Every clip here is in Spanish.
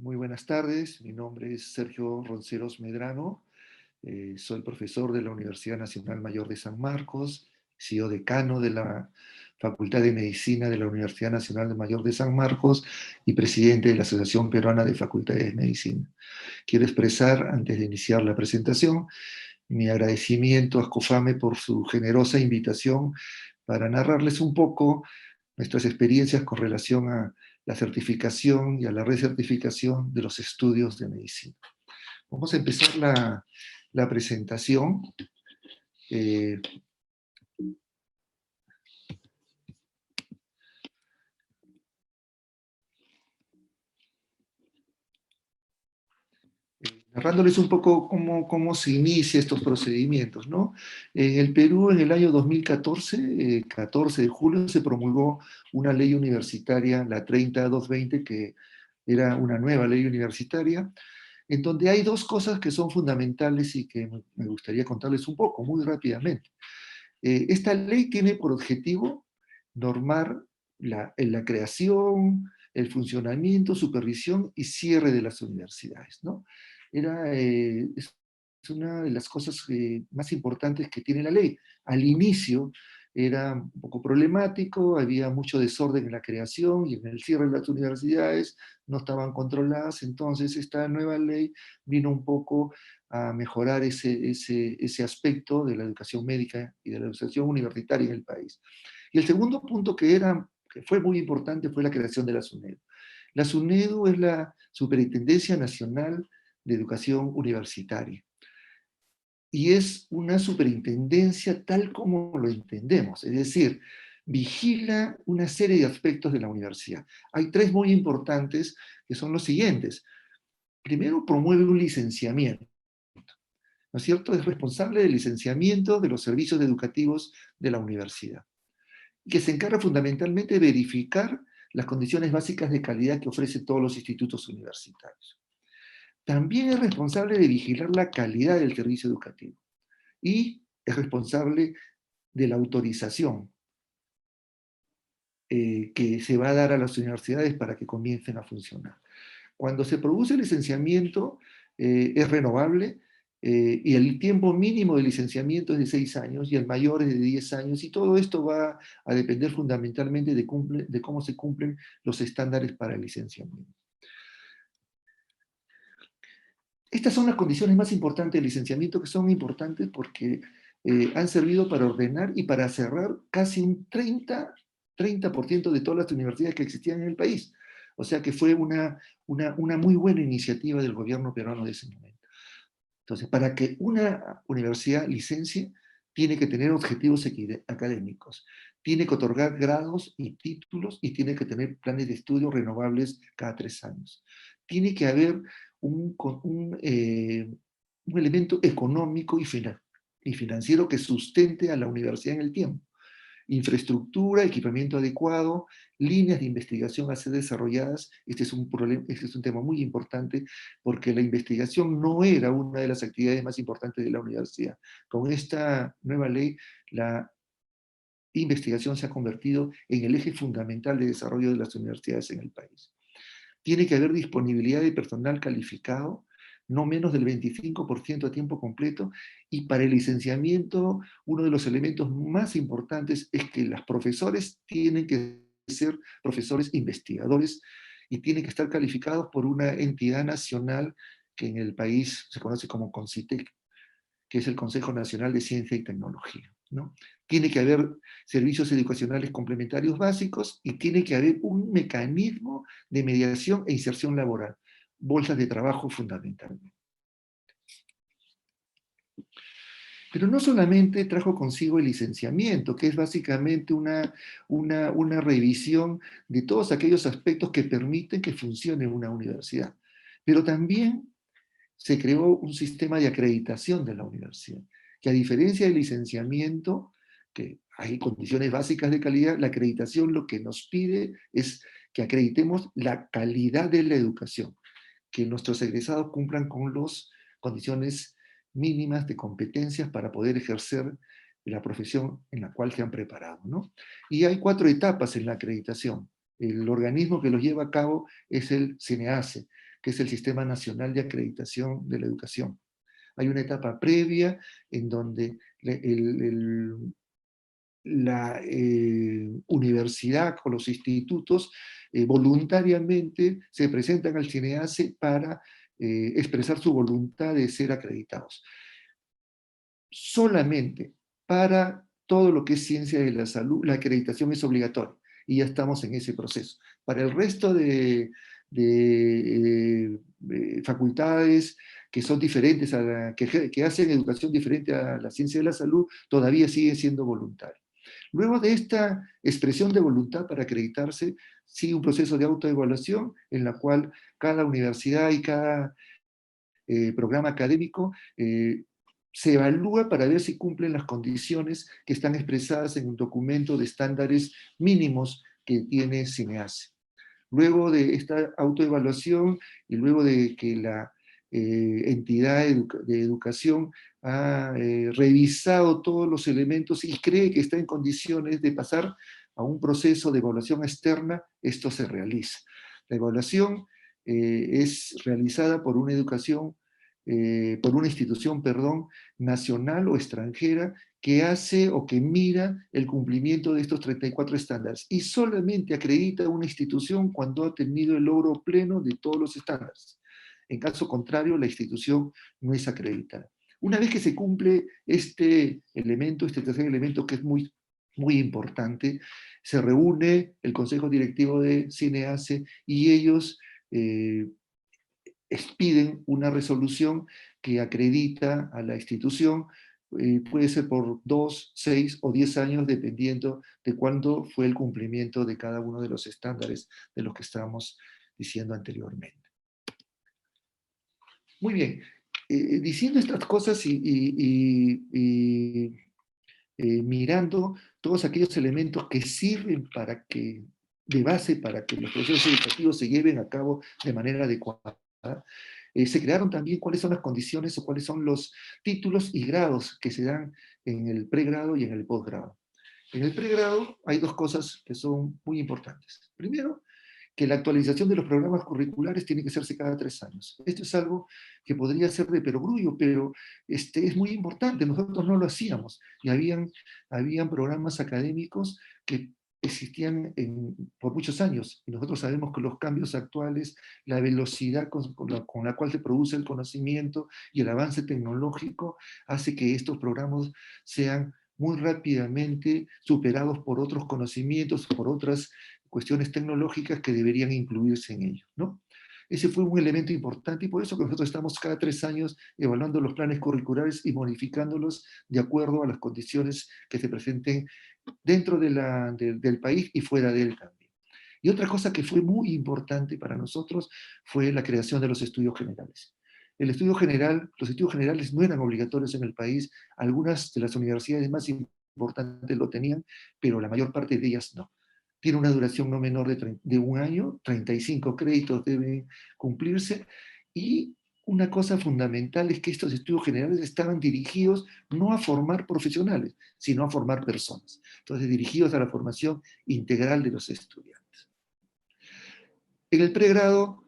Muy buenas tardes, mi nombre es Sergio Ronceros Medrano, soy profesor de la Universidad Nacional Mayor de San Marcos, he sido decano de la Facultad de Medicina de la Universidad Nacional Mayor de San Marcos y presidente de la Asociación Peruana de Facultades de Medicina. Quiero expresar, antes de iniciar la presentación, mi agradecimiento a SCOFAME por su generosa invitación para narrarles un poco nuestras experiencias con relación a la certificación y a la recertificación de los estudios de medicina. Vamos a empezar la presentación. Eh, Narrándoles un poco cómo se inicia estos procedimientos, ¿no? En el Perú, en el año 2014, 14 de julio, se promulgó una ley universitaria, la 30220, que era una nueva ley universitaria, en donde hay dos cosas que son fundamentales y que me gustaría contarles un poco, muy rápidamente. Esta ley tiene por objetivo normar la creación, el funcionamiento, supervisión y cierre de las universidades, ¿no? Es una de las cosas más importantes que tiene la ley. Al inicio era un poco problemático, había mucho desorden en la creación y en el cierre de las universidades, no estaban controladas, entonces esta nueva ley vino un poco a mejorar ese aspecto de la educación médica y de la educación universitaria en el país. Y el segundo punto que fue muy importante fue la creación de la SUNEDU. La SUNEDU es la Superintendencia Nacional de Educación Universitaria. Y es una superintendencia tal como lo entendemos, es decir, vigila una serie de aspectos de la universidad. Hay tres muy importantes que son los siguientes. Primero, promueve un licenciamiento, ¿no es cierto? Es responsable del licenciamiento de los servicios educativos de la universidad, que se encarga fundamentalmente de verificar las condiciones básicas de calidad que ofrecen todos los institutos universitarios. También es responsable de vigilar la calidad del servicio educativo y es responsable de la autorización que se va a dar a las universidades para que comiencen a funcionar. Cuando se produce el licenciamiento, es renovable y el tiempo mínimo de licenciamiento es de 6 años y el mayor es de 10 años y todo esto va a depender fundamentalmente de cómo se cumplen los estándares para el licenciamiento. Estas son las condiciones más importantes del licenciamiento, que son importantes porque han servido para ordenar y para cerrar casi un 30% de todas las universidades que existían en el país. O sea que fue una muy buena iniciativa del gobierno peruano de ese momento. Entonces, para que una universidad licencie, tiene que tener objetivos académicos, tiene que otorgar grados y títulos y tiene que tener planes de estudio renovables cada 3 años. Tiene que haber un elemento económico y financiero que sustente a la universidad en el tiempo. Infraestructura, equipamiento adecuado, líneas de investigación a ser desarrolladas. Este es un tema muy importante porque la investigación no era una de las actividades más importantes de la universidad. Con esta nueva ley, la investigación se ha convertido en el eje fundamental de desarrollo de las universidades en el país. Tiene que haber disponibilidad de personal calificado, no menos del 25% a tiempo completo, y para el licenciamiento, uno de los elementos más importantes es que los profesores tienen que ser profesores investigadores y tienen que estar calificados por una entidad nacional que en el país se conoce como CONCITEC, que es el Consejo Nacional de Ciencia y Tecnología, ¿no? Tiene que haber servicios educacionales complementarios básicos y tiene que haber un mecanismo de mediación e inserción laboral, bolsas de trabajo fundamentalmente. Pero no solamente trajo consigo el licenciamiento, que es básicamente una revisión de todos aquellos aspectos que permiten que funcione una universidad, pero también se creó un sistema de acreditación de la universidad, que a diferencia del licenciamiento, que hay condiciones básicas de calidad, la acreditación lo que nos pide es que acreditemos la calidad de la educación, que nuestros egresados cumplan con las condiciones mínimas de competencias para poder ejercer la profesión en la cual se han preparado, ¿no? Y hay 4 etapas en la acreditación. El organismo que los lleva a cabo es el CNACE, que es el Sistema Nacional de Acreditación de la Educación. Hay una etapa previa en donde la universidad o los institutos voluntariamente se presentan al CINEACE para expresar su voluntad de ser acreditados. Solamente para todo lo que es ciencia de la salud, la acreditación es obligatoria, y ya estamos en ese proceso. Para el resto de facultades que son diferentes, que hacen educación diferente a la ciencia de la salud, todavía sigue siendo voluntario. Luego de esta expresión de voluntad para acreditarse, sigue un proceso de autoevaluación en la cual cada universidad y cada programa académico se evalúa para ver si cumplen las condiciones que están expresadas en un documento de estándares mínimos que tiene CINEACE. Luego de esta autoevaluación y luego de que la entidad de educación ha revisado todos los elementos y cree que está en condiciones de pasar a un proceso de evaluación externa, esto se realiza. La evaluación es realizada por una por una institución, perdón, nacional o extranjera que hace o que mira el cumplimiento de estos 34 estándares y solamente acredita una institución cuando ha tenido el logro pleno de todos los estándares. En caso contrario, la institución no es acreditada. Una vez que se cumple este elemento, este tercer elemento que es muy, muy importante, se reúne el Consejo Directivo de CINEACE y ellos expiden una resolución que acredita a la institución, puede ser por 2, 6 o 10 años, dependiendo de cuándo fue el cumplimiento de cada uno de los estándares de los que estábamos diciendo anteriormente. Muy bien, diciendo estas cosas y mirando todos aquellos elementos que sirven para que, de base para que los procesos educativos se lleven a cabo de manera adecuada, se crearon también cuáles son las condiciones o cuáles son los títulos y grados que se dan en el pregrado y en el posgrado. En el pregrado hay dos cosas que son muy importantes. Primero, que la actualización de los programas curriculares tiene que hacerse cada 3 años. Esto es algo que podría ser de perogrullo, pero es muy importante. Nosotros no lo hacíamos. Y habían programas académicos que existían por muchos años. Y nosotros sabemos que los cambios actuales, la velocidad con la cual se produce el conocimiento y el avance tecnológico hace que estos programas sean muy rápidamente superados por otros conocimientos, por otras cuestiones tecnológicas que deberían incluirse en ello, ¿no? Ese fue un elemento importante y por eso que nosotros estamos cada 3 años evaluando los planes curriculares y modificándolos de acuerdo a las condiciones que se presenten dentro del país y fuera de él también. Y otra cosa que fue muy importante para nosotros fue la creación de los estudios generales. Los estudios generales no eran obligatorios en el país, algunas de las universidades más importantes lo tenían, pero la mayor parte de ellas no. Tiene una duración no menor de 1 año, 35 créditos deben cumplirse, y una cosa fundamental es que estos estudios generales estaban dirigidos no a formar profesionales, sino a formar personas. Entonces, dirigidos a la formación integral de los estudiantes. En el pregrado,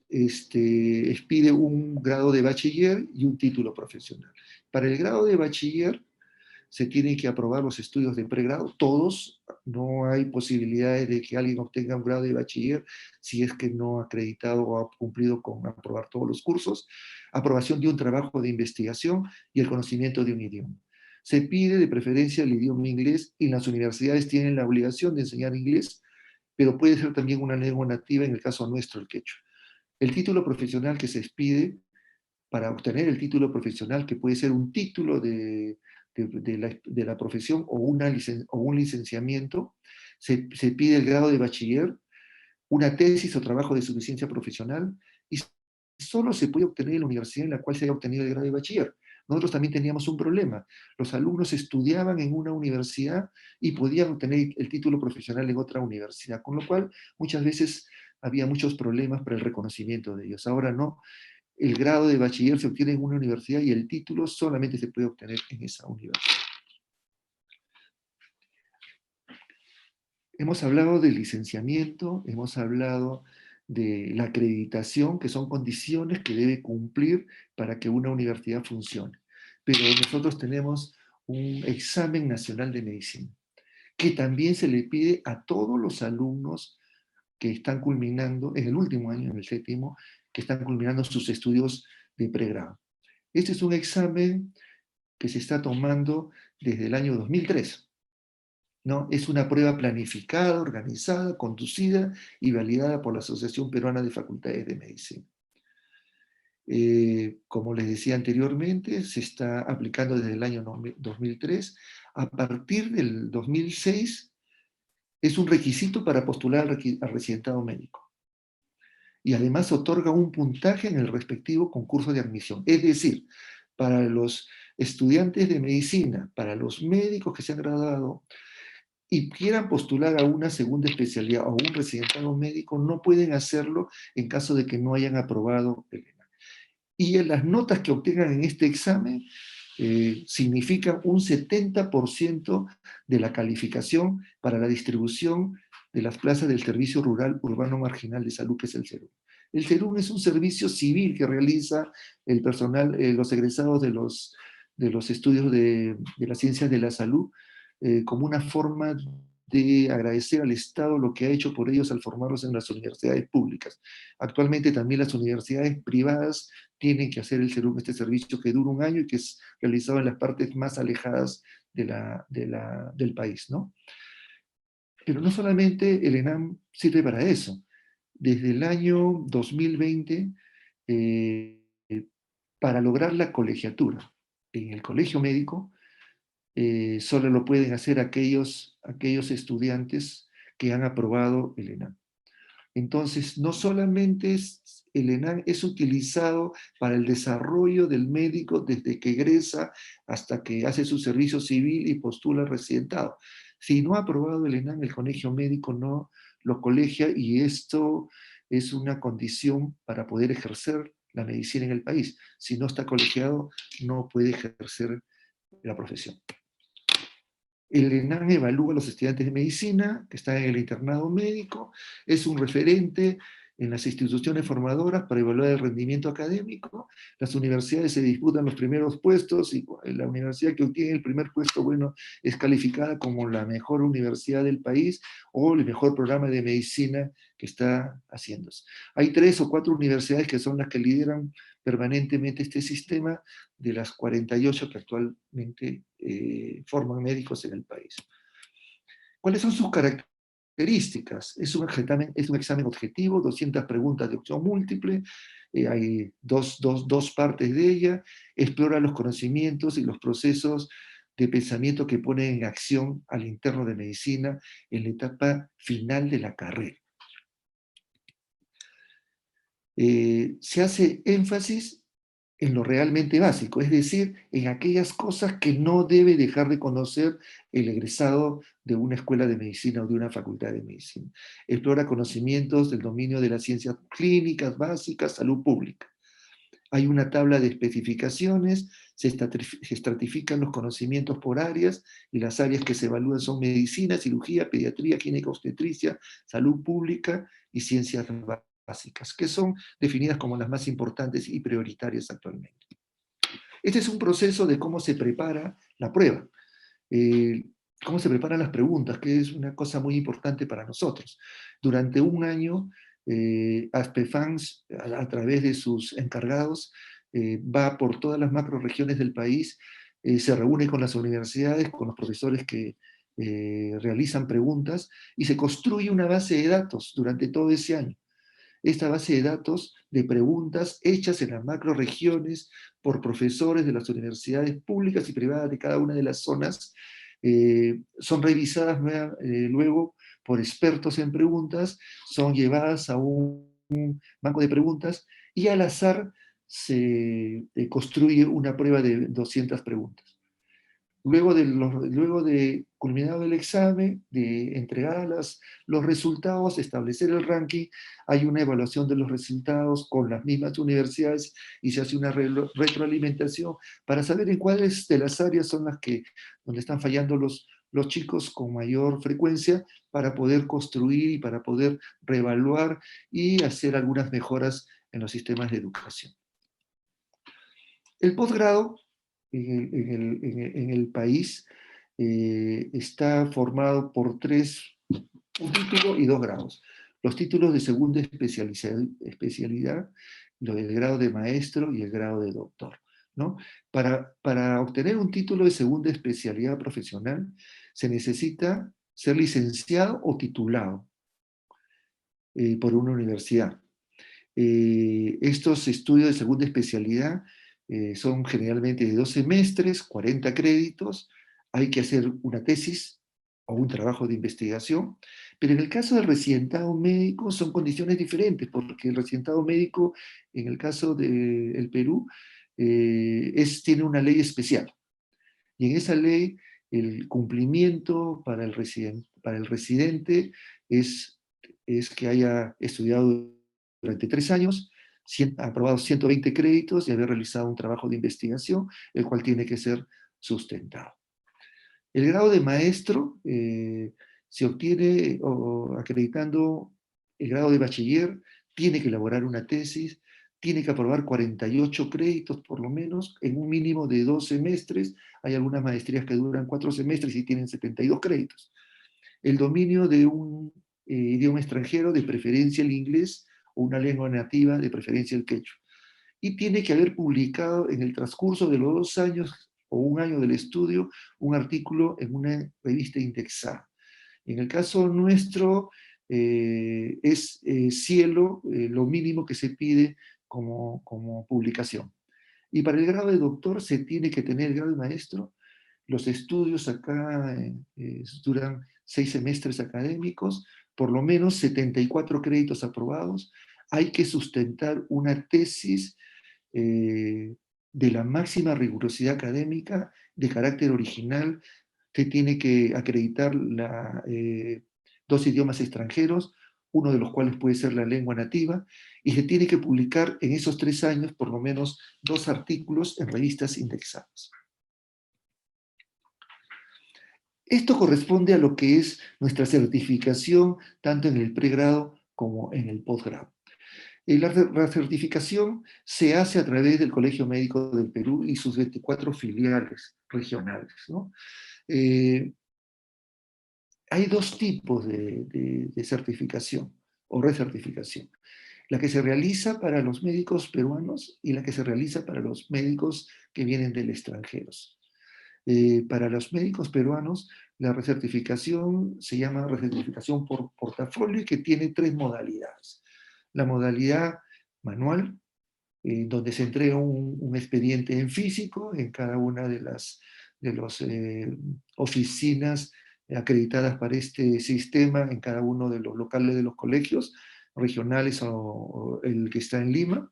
expide un grado de bachiller y un título profesional. Para el grado de bachiller, se tienen que aprobar los estudios de pregrado, todos, no hay posibilidades de que alguien obtenga un grado de bachiller si es que no ha acreditado o ha cumplido con aprobar todos los cursos, aprobación de un trabajo de investigación y el conocimiento de un idioma. Se pide de preferencia el idioma inglés y las universidades tienen la obligación de enseñar inglés, pero puede ser también una lengua nativa, en el caso nuestro, el quechua. El título profesional que se expide, para obtener el título profesional, que puede ser un título de la profesión o un licenciamiento, se pide el grado de bachiller, una tesis o trabajo de suficiencia profesional, y solo se puede obtener en la universidad en la cual se haya obtenido el grado de bachiller. Nosotros también teníamos un problema. Los alumnos estudiaban en una universidad y podían obtener el título profesional en otra universidad, con lo cual muchas veces había muchos problemas para el reconocimiento de ellos. Ahora no, el grado de bachiller se obtiene en una universidad y el título solamente se puede obtener en esa universidad. Hemos hablado del licenciamiento, hemos hablado de la acreditación, que son condiciones que debe cumplir para que una universidad funcione. Pero nosotros tenemos un examen nacional de medicina, que también se le pide a todos los alumnos que están culminando, en el último año, en el séptimo, que están culminando sus estudios de pregrado. Este es un examen que se está tomando desde el año 2003. ¿No? Es una prueba planificada, organizada, conducida y validada por la Asociación Peruana de Facultades de Medicina. Como les decía anteriormente, se está aplicando desde el año 2003. A partir del 2006 es un requisito para postular al residentado médico. Y además otorga un puntaje en el respectivo concurso de admisión. Es decir, para los estudiantes de medicina, para los médicos que se han graduado y quieran postular a una segunda especialidad o a un residentado médico, no pueden hacerlo en caso de que no hayan aprobado el ENAM. Y en las notas que obtengan en este examen significan un 70% de la calificación para la distribución de las plazas del Servicio Rural Urbano Marginal de Salud, que es el SERUM. El SERUM es un servicio civil que realiza el personal, los egresados de los estudios de las ciencias de la salud, como una forma de agradecer al Estado lo que ha hecho por ellos al formarlos en las universidades públicas. Actualmente también las universidades privadas tienen que hacer el SERUM, este servicio que dura un año y que es realizado en las partes más alejadas del país, ¿no? Pero no solamente el ENAM sirve para eso. Desde el año 2020, eh, para lograr la colegiatura en el colegio médico, solo lo pueden hacer aquellos estudiantes que han aprobado el ENAM. Entonces, no solamente el ENAM es utilizado para el desarrollo del médico desde que egresa hasta que hace su servicio civil y postula al residentado. Si no ha aprobado el ENAM, el colegio médico no lo colegia y esto es una condición para poder ejercer la medicina en el país. Si no está colegiado, no puede ejercer la profesión. El ENAM evalúa a los estudiantes de medicina que están en el internado médico, es un referente en las instituciones formadoras para evaluar el rendimiento académico. Las universidades se disputan los primeros puestos y la universidad que obtiene el primer puesto, bueno, es calificada como la mejor universidad del país o el mejor programa de medicina que está haciéndose. Hay 3 o 4 universidades que son las que lideran permanentemente este sistema de las 48 que actualmente forman médicos en el país. ¿Cuáles son sus características? Es un examen objetivo, 200 preguntas de opción múltiple, hay dos partes de ella, explora los conocimientos y los procesos de pensamiento que ponen en acción al interno de medicina en la etapa final de la carrera. Se hace énfasis en lo realmente básico, es decir, en aquellas cosas que no debe dejar de conocer el egresado de una escuela de medicina o de una facultad de medicina. Explora conocimientos del dominio de las ciencias clínicas básicas, salud pública. Hay una tabla de especificaciones, se estratifican los conocimientos por áreas y las áreas que se evalúan son medicina, cirugía, pediatría, ginecobstetricia, salud pública y ciencias básicas, que son definidas como las más importantes y prioritarias actualmente. Este es un proceso de cómo se prepara la prueba, cómo se preparan las preguntas, que es una cosa muy importante para nosotros. Durante un año, ASPEFANS, a través de sus encargados, va por todas las macroregiones del país, se reúne con las universidades, con los profesores que realizan preguntas, y se construye una base de datos durante todo ese año. Esta base de datos de preguntas hechas en las macroregiones por profesores de las universidades públicas y privadas de cada una de las zonas son revisadas luego por expertos en preguntas, son llevadas a un banco de preguntas y al azar se construye una prueba de 200 preguntas. Luego de culminado el examen, de entregar los resultados, establecer el ranking, hay una evaluación de los resultados con las mismas universidades y se hace una retroalimentación para saber en cuáles de las áreas son las que, donde están fallando los los chicos con mayor frecuencia para poder construir y para poder reevaluar y hacer algunas mejoras en los sistemas de educación. El posgrado en el país está formado por un título y 2 grados. Los títulos de segunda especialidad, el grado de maestro y el grado de doctor, ¿no? Para obtener un título de segunda especialidad profesional se necesita ser licenciado o titulado por una universidad. Estos estudios de segunda especialidad son generalmente de 2 semestres, 40 créditos, hay que hacer una tesis o un trabajo de investigación, pero en el caso del residentado médico son condiciones diferentes, porque el residentado médico, en el caso del Perú, tiene una ley especial, y en esa ley el cumplimiento para el residente es que haya estudiado durante 3 años, aprobado 120 créditos y haber realizado un trabajo de investigación, el cual tiene que ser sustentado. El grado de maestro se obtiene acreditando el grado de bachiller, tiene que elaborar una tesis, tiene que aprobar 48 créditos por lo menos, en un mínimo de 2 semestres. Hay algunas maestrías que duran 4 semestres y tienen 72 créditos. El dominio de un idioma extranjero, de preferencia el inglés, o una lengua nativa, de preferencia el quechua. Y tiene que haber publicado en el transcurso de los 2 años o 1 año del estudio un artículo en una revista indexada. En el caso nuestro es Cielo lo mínimo que se pide como publicación. Y para el grado de doctor se tiene que tener el grado de maestro. Los estudios acá duran 6 semestres académicos, por lo menos 74 créditos aprobados. Hay que sustentar una tesis de la máxima rigurosidad académica, de carácter original. Se tiene que acreditar 2 idiomas extranjeros, uno de los cuales puede ser la lengua nativa, y se tiene que publicar en esos 3 años por lo menos 2 artículos en revistas indexadas. Esto corresponde a lo que es nuestra certificación tanto en el pregrado como en el posgrado. La certificación se hace a través del Colegio Médico del Perú y sus 24 filiales regionales, ¿no? Hay 2 tipos de certificación o recertificación. La que se realiza para los médicos peruanos y la que se realiza para los médicos que vienen del extranjero. Para los médicos peruanos, la recertificación se llama recertificación por portafolio y que tiene 3 modalidades. La modalidad manual, donde se entrega un expediente en físico en cada una de las oficinas acreditadas para este sistema, en cada uno de los locales de los colegios regionales o el que está en Lima.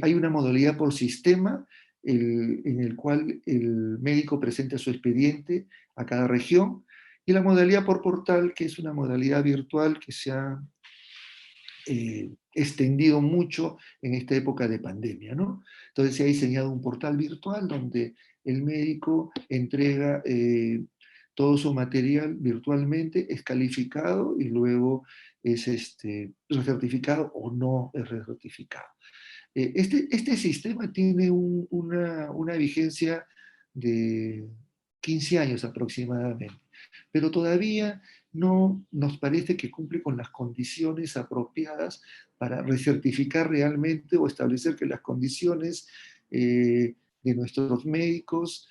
Hay una modalidad por sistema, en el cual el médico presenta su expediente a cada región, y la modalidad por portal, que es una modalidad virtual que se ha extendido mucho en esta época de pandemia, ¿no? Entonces se ha diseñado un portal virtual donde el médico entrega todo su material virtualmente, es calificado y luego es recertificado o no es recertificado. Este sistema tiene una vigencia de 15 años aproximadamente, pero todavía no nos parece que cumple con las condiciones apropiadas para recertificar realmente o establecer que las condiciones de nuestros médicos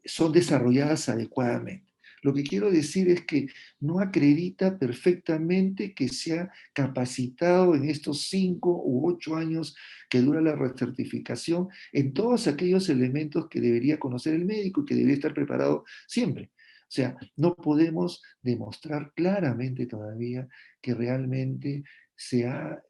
son desarrolladas adecuadamente. Lo que quiero decir es que no acredita perfectamente que se ha capacitado en estos 5 u 8 años que dura la recertificación en todos aquellos elementos que debería conocer el médico y que debería estar preparado siempre. O sea, no podemos demostrar claramente todavía que realmente se ha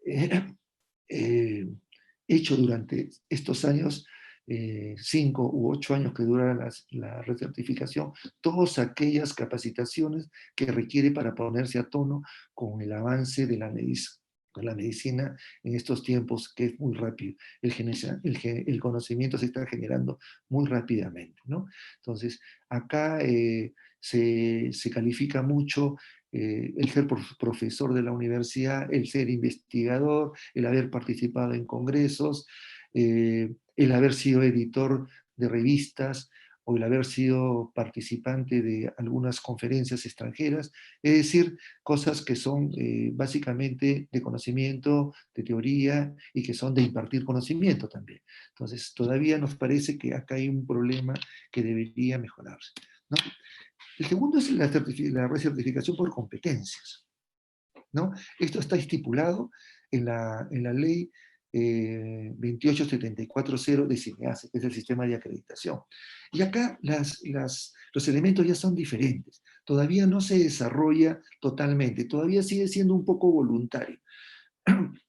hecho durante estos años 5 u 8 años que dura la recertificación, todas aquellas capacitaciones que requiere para ponerse a tono con el avance de la medicina. con la medicina en estos tiempos que es muy rápido. El conocimiento se está generando muy rápidamente, ¿no? Entonces, acá se califica mucho el ser profesor de la universidad, el ser investigador, el haber participado en congresos, el haber sido editor de revistas o el haber sido participante de algunas conferencias extranjeras, es decir, cosas que son básicamente de conocimiento, de teoría y que son de impartir conocimiento también. Entonces, todavía nos parece que acá hay un problema que debería mejorarse, ¿no? El segundo es la recertificación por competencias, ¿no? Esto está estipulado en la ley 28740 de CINEASE, que es el sistema de acreditación. Y acá los elementos ya son diferentes. Todavía no se desarrolla totalmente, todavía sigue siendo un poco voluntario,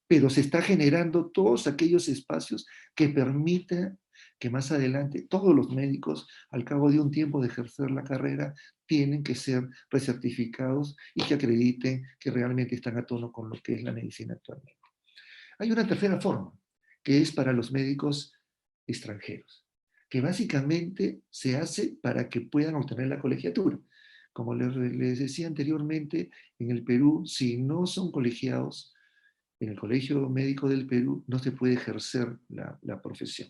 pero se está generando todos aquellos espacios que permitan que más adelante todos los médicos, al cabo de un tiempo de ejercer la carrera, tienen que ser recertificados y que acrediten que realmente están a tono con lo que es la medicina actualmente. Hay una tercera forma, que es para los médicos extranjeros, que básicamente se hace para que puedan obtener la colegiatura. Como les decía anteriormente, en el Perú, si no son colegiados, en el Colegio Médico del Perú no se puede ejercer la profesión.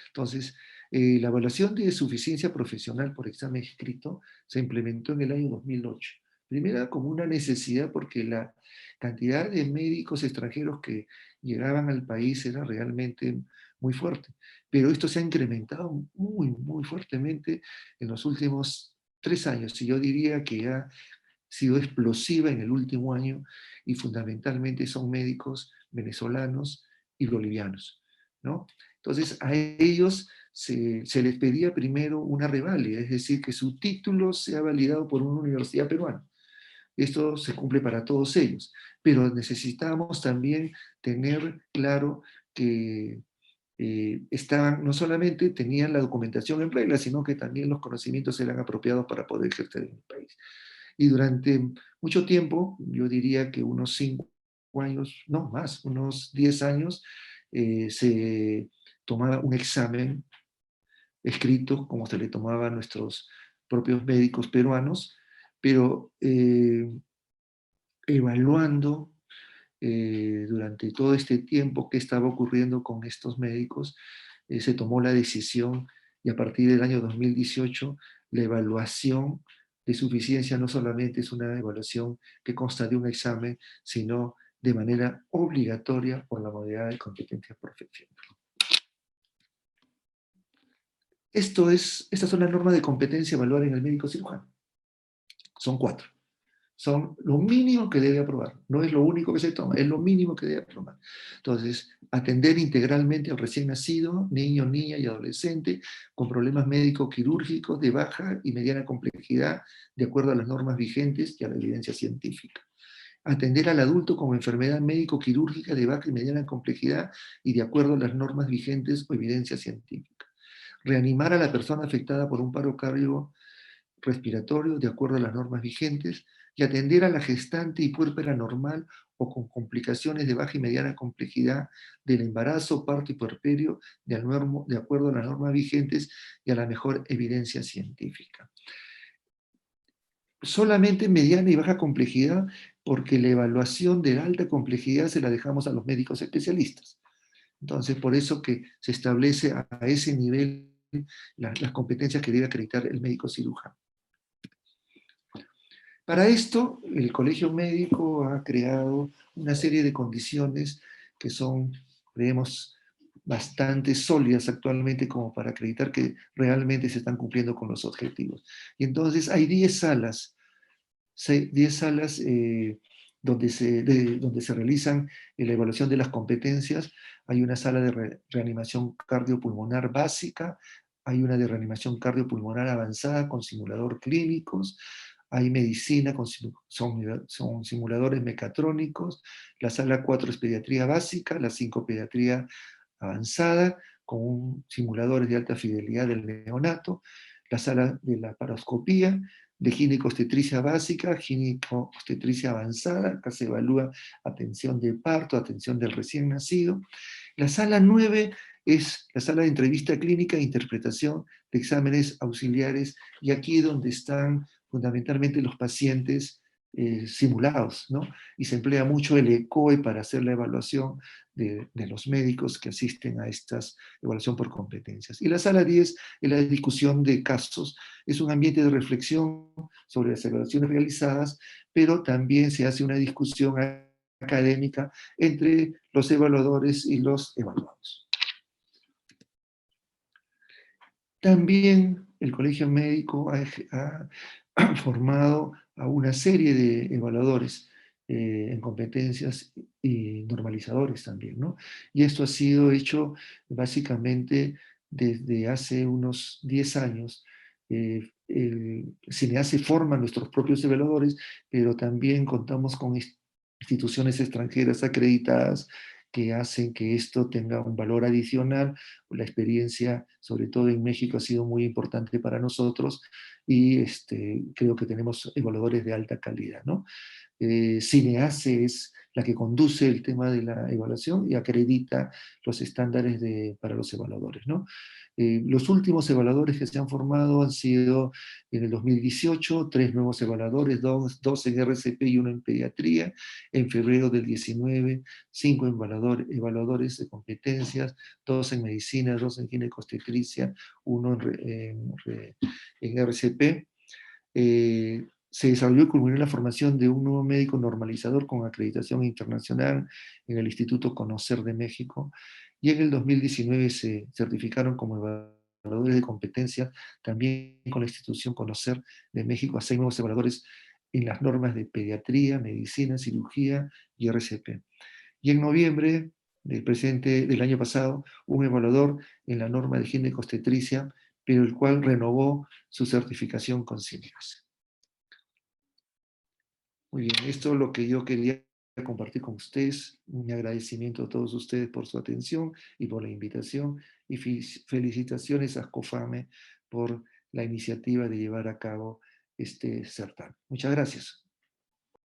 Entonces, la evaluación de suficiencia profesional por examen escrito se implementó en el año 2008. Primero, como una necesidad porque la cantidad de médicos extranjeros que llegaban al país era realmente muy fuerte. Pero esto se ha incrementado muy, muy fuertemente en los últimos 3 años. Y yo diría que ha sido explosiva en el último año y fundamentalmente son médicos venezolanos y bolivianos, ¿no? Entonces a ellos se les pedía primero una reválida, es decir, que su título sea validado por una universidad peruana. Esto se cumple para todos ellos, pero necesitamos también tener claro que no solamente tenían la documentación en regla, sino que también los conocimientos eran apropiados para poder ejercer en el país. Y durante mucho tiempo, yo diría que unos 5 años, no más, unos 10 años, se tomaba un examen escrito, como se le tomaba a nuestros propios médicos peruanos, pero evaluando durante todo este tiempo qué estaba ocurriendo con estos médicos, se tomó la decisión y a partir del año 2018 la evaluación de suficiencia no solamente es una evaluación que consta de un examen, sino de manera obligatoria por la modalidad de competencia profesional. Estas son las normas de competencia a evaluar en el médico cirujano. Son 4. Son lo mínimo que debe aprobar. No es lo único que se toma, es lo mínimo que debe aprobar. Entonces, atender integralmente al recién nacido, niño, niña y adolescente con problemas médico-quirúrgicos de baja y mediana complejidad, de acuerdo a las normas vigentes y a la evidencia científica. Atender al adulto con enfermedad médico-quirúrgica de baja y mediana complejidad y de acuerdo a las normas vigentes o evidencia científica. Reanimar a la persona afectada por un paro cardiorrespiratorio de acuerdo a las normas vigentes y atender a la gestante y puérpera normal o con complicaciones de baja y mediana complejidad del embarazo, parto y puerperio de acuerdo a las normas vigentes y a la mejor evidencia científica. Solamente mediana y baja complejidad, porque la evaluación de alta complejidad se la dejamos a los médicos especialistas. Entonces, por eso que se establece a ese nivel las competencias que debe acreditar el médico cirujano. Para esto, el Colegio Médico ha creado una serie de condiciones que son, creemos, bastante sólidas actualmente como para acreditar que realmente se están cumpliendo con los objetivos. Y entonces hay 10 salas, 10 salas donde se realizan la evaluación de las competencias. Hay una sala de reanimación cardiopulmonar básica, hay una de reanimación cardiopulmonar avanzada con simulador clínicos, hay medicina, son simuladores mecatrónicos, la sala 4 es pediatría básica, la 5 pediatría avanzada, con simuladores de alta fidelidad del neonato, la sala de la paroscopía, de ginecobstetricia básica, ginecobstetricia avanzada, acá se evalúa atención de parto, atención del recién nacido. La sala 9 es la sala de entrevista clínica e interpretación de exámenes auxiliares, y aquí es donde están fundamentalmente los pacientes simulados, ¿no? Y se emplea mucho el ECOE para hacer la evaluación de los médicos que asisten a esta evaluación por competencias. Y la sala 10 es la discusión de casos, es un ambiente de reflexión sobre las evaluaciones realizadas, pero también se hace una discusión académica entre los evaluadores y los evaluados. También el Colegio Médico ha formado a una serie de evaluadores en competencias y normalizadores también, ¿no? Y esto ha sido hecho básicamente desde hace unos 10 años. El CINEACE forma nuestros propios evaluadores, pero también contamos con instituciones extranjeras acreditadas que hacen que esto tenga un valor adicional. La experiencia, sobre todo en México, ha sido muy importante para nosotros, y creo que tenemos evaluadores de alta calidad, ¿no? CINEACE es la que conduce el tema de la evaluación y acredita los estándares para los evaluadores, ¿no? Los últimos evaluadores que se han formado han sido en el 2018, 3 nuevos evaluadores, dos en RCP y uno en pediatría. En febrero del 19, 5 evaluadores de competencias, 2 en medicina, 2 en ginecobstetricia, uno en RCP. Se desarrolló y culminó la formación de un nuevo médico normalizador con acreditación internacional en el Instituto Conocer de México, y en el 2019 se certificaron como evaluadores de competencia también con la institución Conocer de México a 6 nuevos evaluadores en las normas de pediatría, medicina, cirugía y RCP. Y en noviembre del año pasado, un evaluador en la norma de ginecobstetricia, pero el cual renovó su certificación con CINEAS. Muy bien, esto es lo que yo quería compartir con ustedes. Un agradecimiento a todos ustedes por su atención y por la invitación, y felicitaciones a COFAME por la iniciativa de llevar a cabo este certamen. Muchas gracias.